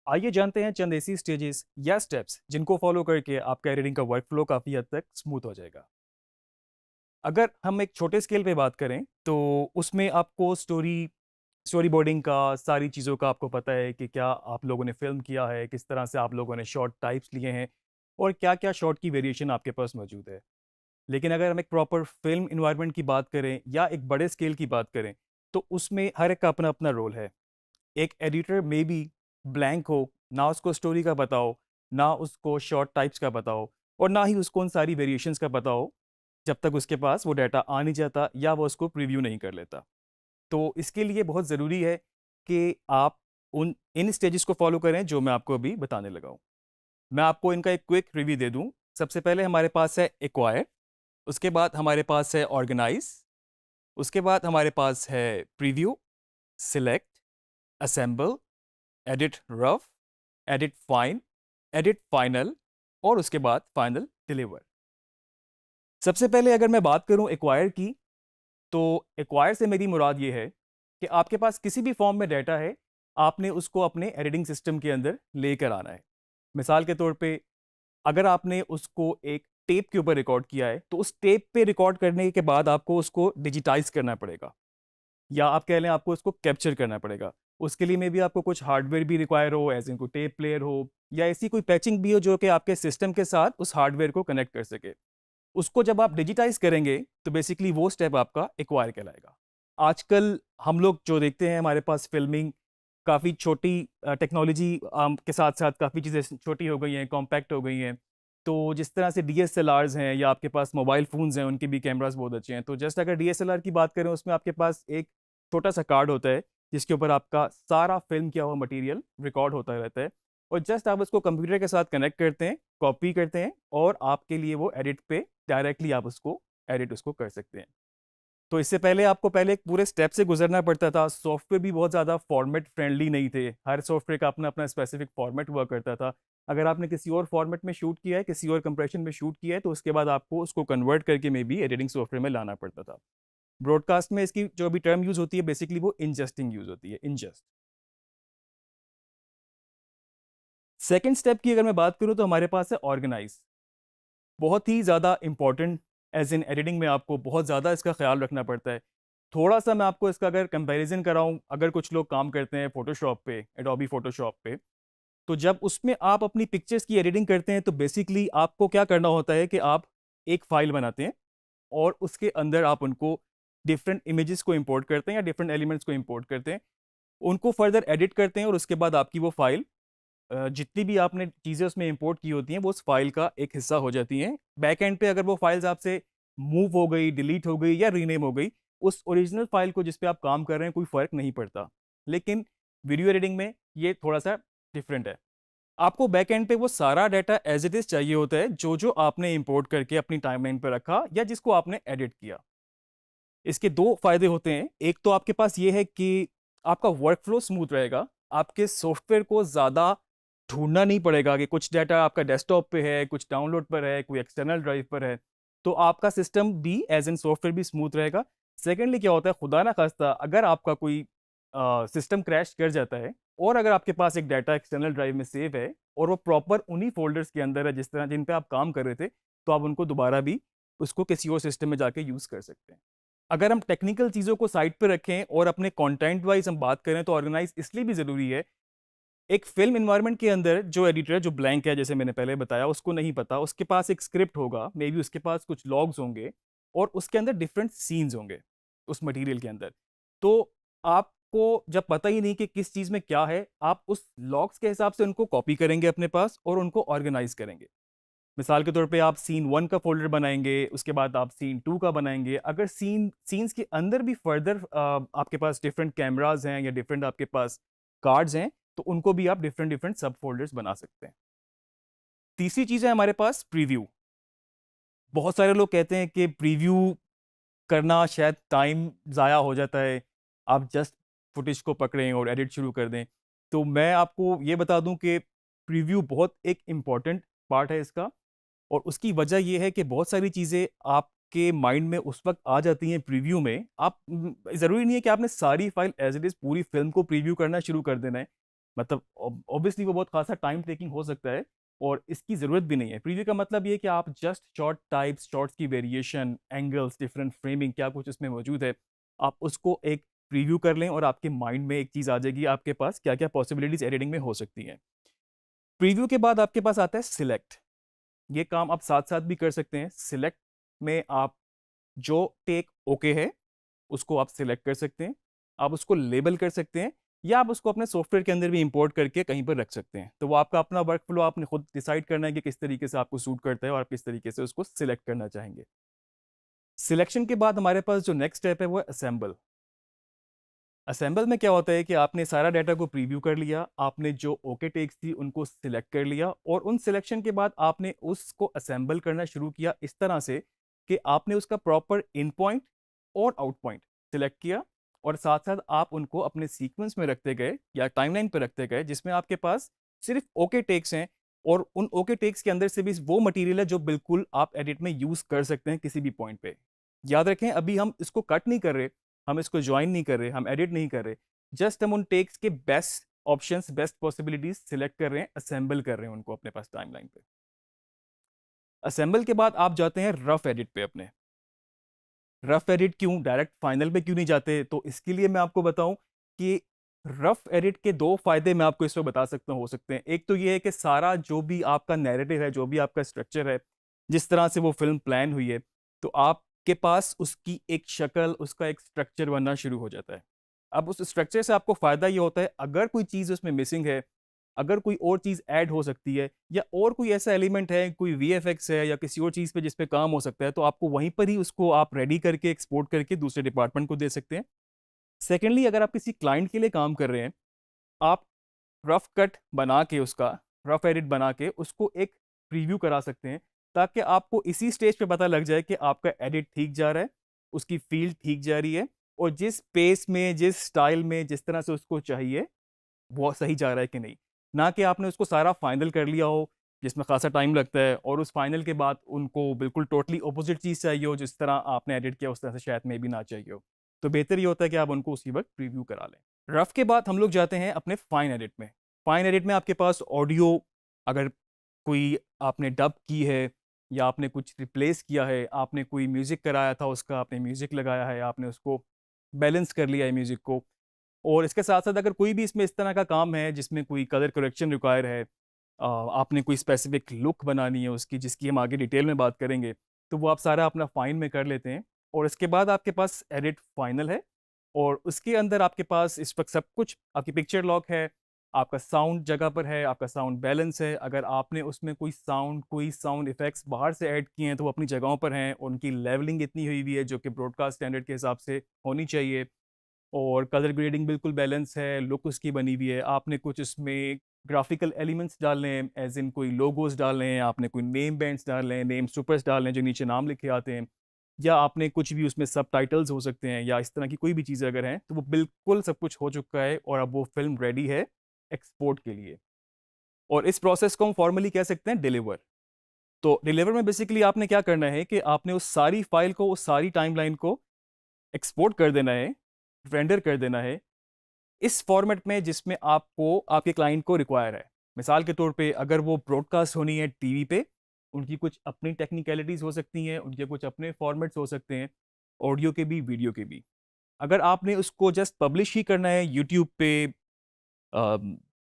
आइए जानते हैं चंद ऐसी स्टेजेस या स्टेप्स जिनको फॉलो करके आपका एडिटिंग का वर्क फ्लो काफ़ी हद तक स्मूथ हो जाएगा। अगर हम एक छोटे स्केल पे बात करें तो उसमें आपको स्टोरी बोर्डिंग का सारी चीज़ों का आपको पता है कि क्या आप लोगों ने फ़िल्म किया है, किस तरह से आप लोगों ने शॉट टाइप्स लिए हैं और क्या-क्या शॉट की वेरिएशन आपके पास मौजूद है। लेकिन अगर हम एक प्रॉपर फ़िल्म एनवायरनमेंट की बात करें या एक बड़े स्केल की बात करें, तो उसमें हर एक का अपना-अपना रोल है। एक एडिटर में बी ब्लैंक हो, ना उसको स्टोरी का पता हो, ना उसको शॉर्ट टाइप्स का पता हो और ना ही उसको उन सारी वेरिएशंस का पता हो, जब तक उसके पास वो डाटा आ नहीं जाता या वो उसको प्रीव्यू नहीं कर लेता। तो इसके लिए बहुत ज़रूरी है कि आप उन इन स्टेजेस को फ़ॉलो करें जो मैं आपको अभी बताने लगा हूँ। मैं आपको इनका एक क्विक रिव्यू दे दूँ। सबसे पहले हमारे पास है एक्वायर, उसके बाद हमारे पास है ऑर्गेनाइज़, उसके बाद हमारे पास है preview, select, assemble, edit rough, edit fine, edit final और उसके बाद फाइनल डिलीवर। सबसे पहले अगर मैं बात करूं एक्वायर की, तो एक्वायर से मेरी मुराद ये है कि आपके पास किसी भी फॉर्म में डाटा है, आपने उसको अपने एडिटिंग सिस्टम के अंदर लेकर आना है। मिसाल के तौर पे अगर आपने उसको एक टेप के ऊपर रिकॉर्ड किया है, तो उस टेप पे रिकॉर्ड करने के बाद आपको उसको डिजिटाइज करना पड़ेगा या आप कह लें आपको उसको कैप्चर करना पड़ेगा। उसके लिए में भी आपको कुछ हार्डवेयर भी रिक्वायर हो, ऐसे कोई टेप प्लेयर हो या ऐसी कोई पैचिंग भी हो जो कि आपके सिस्टम के साथ उस हार्डवेयर को कनेक्ट कर सके। उसको जब आप डिजिटाइज करेंगे तो बेसिकली वो स्टेप आपका एक्वायर कहलाएगा। आजकल हम लोग जो देखते हैं, हमारे पास फिल्मिंग काफ़ी छोटी टेक्नोलॉजी के साथ साथ काफ़ी चीज़ें छोटी हो गई हैं, कॉम्पैक्ट हो गई हैं। तो जिस तरह से डीएसएलआर्स हैं या आपके पास मोबाइल फ़ोन्स हैं, उनके भी कैमरास बहुत अच्छे हैं। तो जस्ट अगर डीएसएलआर की बात करें, उसमें आपके पास एक छोटा सा कार्ड होता है जिसके ऊपर आपका सारा फिल्म किया हुआ मटेरियल रिकॉर्ड होता रहता है और जस्ट आप उसको कंप्यूटर के साथ कनेक्ट करते हैं, कॉपी करते हैं और आपके लिए वो एडिट पे डायरेक्टली आप उसको एडिट उसको कर सकते हैं। तो इससे पहले आपको पहले एक पूरे स्टेप से गुजरना पड़ता था। सॉफ्टवेयर भी बहुत ज़्यादा फॉर्मेट फ्रेंडली नहीं थे। हर सॉफ्टवेयर का अपना अपना स्पेसिफिक फॉर्मेट हुआ करता था। अगर आपने किसी और फॉर्मेट में शूट किया है, किसी और कंप्रेशन में शूट किया है, तो उसके बाद आपको उसको कन्वर्ट करके में भी एडिटिंग सॉफ्टवेयर में लाना पड़ता था। ब्रॉडकास्ट में इसकी जो भी टर्म यूज़ होती है, बेसिकली वो इंजस्टिंग यूज़ होती है, इंजस्ट। सेकंड स्टेप की अगर मैं बात करूँ तो हमारे पास है ऑर्गेनाइज। बहुत ही ज़्यादा इंपॉर्टेंट, एज़ इन एडिटिंग में आपको बहुत ज़्यादा इसका ख़्याल रखना पड़ता है। थोड़ा-सा मैं आपको इसका अगर कंपैरिज़न कराऊँ, अगर कुछ लोग काम करते हैं फ़ोटोशॉप पे, एडोबी फ़ोटोशॉप पे, तो जब उसमें आप अपनी पिक्चर्स की एडिटिंग करते हैं, तो बेसिकली आपको क्या करना होता है कि आप एक फ़ाइल बनाते हैं और उसके अंदर आप उनको डिफरेंट इमेजेस को इंपोर्ट करते हैं या डिफरेंट एलिमेंट्स को इंपोर्ट करते हैं, उनको फर्दर एडिट करते हैं और उसके बाद आपकी वो फ़ाइल जितनी भी आपने चीज़ें उसमें इंपोर्ट की होती हैं, वो उस फ़ाइल का एक हिस्सा हो जाती हैं। बैक एंड पे अगर वो फ़ाइल्स आपसे मूव हो गई, डिलीट हो गई या रीनेम हो गई, उस ओरिजिनल फ़ाइल को जिस पे आप काम कर रहे हैं कोई फ़र्क नहीं पड़ता। लेकिन वीडियो एडिटिंग में ये थोड़ा-सा डिफरेंट है। आपको बैक एंड पे वो सारा डाटा एज़ इट इज़ चाहिए होता है, जो-जो आपने इंपोर्ट करके अपनी टाइमलाइन पे रखा या जिसको आपने एडिट किया। इसके 2 फ़ायदे होते हैं। एक तो आपके पास ये है कि आपका वर्क फ्लो स्मूथ रहेगा। आपके सॉफ्टवेयर को ज़्यादा ढूँढना नहीं पड़ेगा कि कुछ डाटा आपका डेस्कटॉप पे है, कुछ डाउनलोड पर है, कोई एक्सटर्नल ड्राइव पर है। तो आपका सिस्टम भी एज़ इन सॉफ्टवेयर भी स्मूथ रहेगा। सेकंडली क्या होता है, खुदा ना ख़ास्ता अगर आपका कोई सिस्टम क्रैश कर जाता है और अगर आपके पास एक डाटा एक्सटर्नल ड्राइव में सेव है और वो प्रॉपर उन्हीं फ़ोल्डर्स के अंदर है जिस तरह जिन पे आप काम कर रहे थे, तो आप उनको दोबारा भी उसको किसी और सिस्टम में जाके यूज़ कर सकते हैं। अगर हम टेक्निकल चीज़ों को साइड पे रखें और अपने कंटेंट वाइज़ हम बात करें, तो ऑर्गेनाइज़ इसलिए भी ज़रूरी है। एक फ़िल्म एनवायरनमेंट के अंदर जो एडिटर है, जो ब्लैंक है, जैसे मैंने पहले बताया, उसको नहीं पता, उसके पास एक स्क्रिप्ट होगा, मे बी उसके पास कुछ लॉग्स होंगे और उसके अंदर डिफरेंट सीन्स होंगे, उस मटीरियल के अंदर। तो आपको जब पता ही नहीं कि किस चीज़ में क्या है, आप उस लॉग्स के हिसाब से उनको कॉपी करेंगे अपने पास और उनको ऑर्गेनाइज़ करेंगे। मिसाल के तौर पे आप सीन 1 का फ़ोल्डर बनाएँगे, उसके बाद आप सीन 2 का बनाएँगे। अगर सीन्स के अंदर भी फ़र्दर आपके पास डिफरेंट कैमराज़ हैं या डिफरेंट आपके पास कार्ड्स हैं, तो उनको भी आप डिफरेंट-डिफरेंट सब फ़ोल्डर्स बना सकते हैं। तीसरी चीज़ है हमारे पास प्रीव्यू। बहुत सारे लोग कहते हैं कि प्रीव्यू करना शायद टाइम ज़ाया हो जाता है। आप जस्ट फुटेज को पकड़ें और एडिट शुरू कर दें। तो मैं आपको ये बता दूँ कि प्रीव्यू बहुत एक इम्पोर्टेंट पार्ट है इसका। और उसकी वजह ये है कि बहुत सारी चीज़ें आपके माइंड में उस वक़्त आ जाती हैं प्रीव्यू में। आप ज़रूरी नहीं है कि आपने सारी फ़ाइल एज़ इट इज़ पूरी फ़िल्म को प्रीव्यू करना शुरू कर देना है। मतलब ऑब्वियसली वो बहुत खासा टाइम टेकिंग हो सकता है और इसकी ज़रूरत भी नहीं है। प्रीव्यू का मतलब ये है कि आप जस्ट शॉर्ट टाइप्स, शॉट्स की वेरिएशन, एंगल्स, डिफरेंट फ्रेमिंग, क्या कुछ इसमें मौजूद है, आप उसको एक प्रीव्यू कर लें और आपके माइंड में एक चीज़ आ जाएगी आपके पास क्या क्या पॉसिबिलिटीज़ एडिटिंग में हो सकती हैं। प्रीव्यू के बाद आपके पास आता है सिलेक्ट। ये काम आप साथ साथ भी कर सकते हैं। सिलेक्ट में आप जो टेक ओके है उसको आप सिलेक्ट कर सकते हैं, आप उसको लेबल कर सकते हैं या आप उसको अपने सॉफ्टवेयर के अंदर भी इंपोर्ट करके कहीं पर रख सकते हैं। तो वो आपका अपना वर्क फ्लो, आपने खुद डिसाइड करना है कि किस तरीके से आपको सूट करता है और आप किस तरीके से उसको सिलेक्ट करना चाहेंगे। सिलेक्शन के बाद हमारे पास जो नेक्स्ट स्टेप है वो है असेंबल। असेंबल में क्या होता है कि आपने सारा डाटा को प्रीव्यू कर लिया, आपने जो ओके टेक्स थी उनको सिलेक्ट कर लिया और उन सिलेक्शन के बाद आपने उसको असेंबल करना शुरू किया इस तरह से कि आपने उसका प्रॉपर इन पॉइंट और आउट पॉइंट सिलेक्ट किया और साथ साथ आप उनको अपने सीक्वेंस में रखते गए या टाइमलाइन पर रखते गए जिसमें आपके पास सिर्फ ओके टेक्स हैं और उन ओके टेक्स के अंदर से भी वो मटेरियल है जो बिल्कुल आप एडिट में यूज कर सकते हैं किसी भी पॉइंट पे। याद रखें, अभी हम इसको कट नहीं कर रहे, हम इसको ज्वाइन नहीं कर रहे, हम एडिट नहीं कर रहे, जस्ट हम उन टेक्स के best options, best possibilities select कर रहे हैं, असेंबल कर रहे हैं उनको अपने पास टाइमलाइन पे। असेंबल के बाद आप जाते हैं रफ एडिट पे। अपने रफ एडिट क्यों, डायरेक्ट फाइनल पे क्यों नहीं जाते, तो इसके लिए मैं आपको बताऊं कि रफ एडिट के दो फायदे मैं आपको इसमें बता सकता हूं हो सकते हैं। एक तो ये है कि सारा जो भी आपका नैरेटिव है, जो भी आपका स्ट्रक्चर है, जिस तरह से वो फिल्म प्लान हुई है, तो आपके पास उसकी एक शक्ल, उसका एक स्ट्रक्चर बनना शुरू हो जाता है। अब उस स्ट्रक्चर से आपको फायदा ये होता है, अगर कोई चीज़ उसमें मिसिंग है, अगर कोई और चीज़ ऐड हो सकती है या और कोई ऐसा एलिमेंट है, कोई वीएफएक्स है या किसी और चीज़ पे जिस पे काम हो सकता है, तो आपको वहीं पर ही उसको आप रेडी करके एक्सपोर्ट करके दूसरे डिपार्टमेंट को दे सकते हैं। सेकेंडली, अगर आप किसी क्लाइंट के लिए काम कर रहे हैं, आप रफ कट बना के, उसका रफ एडिट बना के उसको एक प्रीव्यू करा सकते हैं ताकि आपको इसी स्टेज पे पता लग जाए कि आपका एडिट ठीक जा रहा है, उसकी फील्ड ठीक जा रही है और जिस पेस में, जिस स्टाइल में, जिस तरह से उसको चाहिए वो सही जा रहा है कि नहीं। ना कि आपने उसको सारा फाइनल कर लिया हो जिसमें खासा टाइम लगता है और उस फाइनल के बाद उनको बिल्कुल टोटली अपोजिट चीज़ चाहिए हो, जिस तरह आपने एडिट किया उस तरह से शायद में भी ना चाहिए हो। तो बेहतर ये होता है कि आप उनको उसी वक्त प्रीव्यू करा लें। रफ के बाद हम लोग जाते हैं अपने फाइन एडिट में। फाइन एडिट में आपके पास ऑडियो, अगर कोई आपने डब की है या आपने कुछ रिप्लेस किया है, आपने कोई म्यूज़िक कराया था उसका, आपने म्यूज़िक लगाया है, आपने उसको बैलेंस कर लिया है म्यूज़िक को, और इसके साथ साथ अगर कोई भी इसमें इस तरह का काम है जिसमें कोई कलर करेक्शन रिक्वायर है, आपने कोई स्पेसिफिक लुक बनानी है उसकी, जिसकी हम आगे डिटेल में बात करेंगे, तो वो आप सारा अपना फाइन में कर लेते हैं और इसके बाद आपके पास एडिट फाइनल है और उसके अंदर आपके पास इस वक्त सब कुछ, आपकी पिक्चर लॉक है, आपका साउंड जगह पर है, आपका साउंड बैलेंस है। अगर आपने उसमें कोई साउंड इफेक्ट्स बाहर से ऐड किए हैं तो वो अपनी जगहों पर हैं, उनकी लेवलिंग इतनी हुई हुई है जो कि ब्रॉडकास्ट स्टैंडर्ड के हिसाब से होनी चाहिए, और कलर ग्रेडिंग बिल्कुल बैलेंस है, लुक उसकी बनी हुई है। आपने कुछ इसमें ग्राफिकल एलिमेंट्स डालने हैं, एज इन कोई लोगोस डालने हैं, आपने कोई नेम बैंड्स डालने हैं, नेम सुपर्स डालने हैं जो नीचे नाम लिखे आते हैं, या आपने कुछ भी उसमें सब टाइटल्स हो सकते हैं या इस तरह की कोई भी चीज़ें अगर हैं, तो वो बिल्कुल सब कुछ हो चुका है और अब वो फिल्म रेडी है एक्सपोर्ट के लिए। और इस प्रोसेस को हम फॉर्मली कह सकते हैं डिलीवर। तो डिलीवर में बेसिकली आपने क्या करना है कि आपने उस सारी फाइल को, उस सारी टाइमलाइन को एक्सपोर्ट कर देना है, रेंडर कर देना है इस फॉर्मेट में जिसमें आपको, आपके क्लाइंट को रिक्वायर है। मिसाल के तौर पे अगर वो ब्रॉडकास्ट होनी है टीवी पे, उनकी कुछ अपनी टेक्निकलिटीज़ हो सकती हैं, उनके कुछ अपने फॉर्मेट्स हो सकते हैं, ऑडियो के भी, वीडियो के भी। अगर आपने उसको जस्ट पब्लिश ही करना है यूट्यूब पे,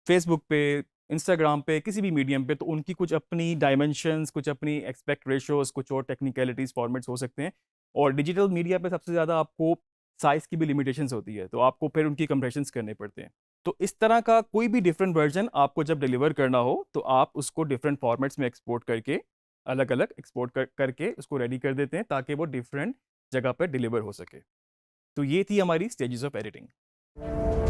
फेसबुक पे, इंस्टाग्राम पे, किसी भी मीडियम पे, तो उनकी कुछ अपनी डायमेंशंस, कुछ अपनी एक्सपेक्ट रेशोज़, कुछ और टेक्निकलिटीज़, फॉर्मेट्स हो सकते हैं। और डिजिटल मीडिया पे सबसे ज़्यादा आपको साइज़ की भी लिमिटेशंस होती है, तो आपको फिर उनकी कंप्रेशंस करने पड़ते हैं। तो इस तरह का कोई भी डिफरेंट वर्जन आपको जब डिलीवर करना हो तो आप उसको डिफरेंट फॉर्मेट्स में एक्सपोर्ट करके, अलग अलग एक्सपोर्ट करके उसको रेडी कर देते हैं ताकि वो डिफरेंट जगह पर डिलीवर हो सके। तो ये थी हमारी स्टेजेस ऑफ एडिटिंग।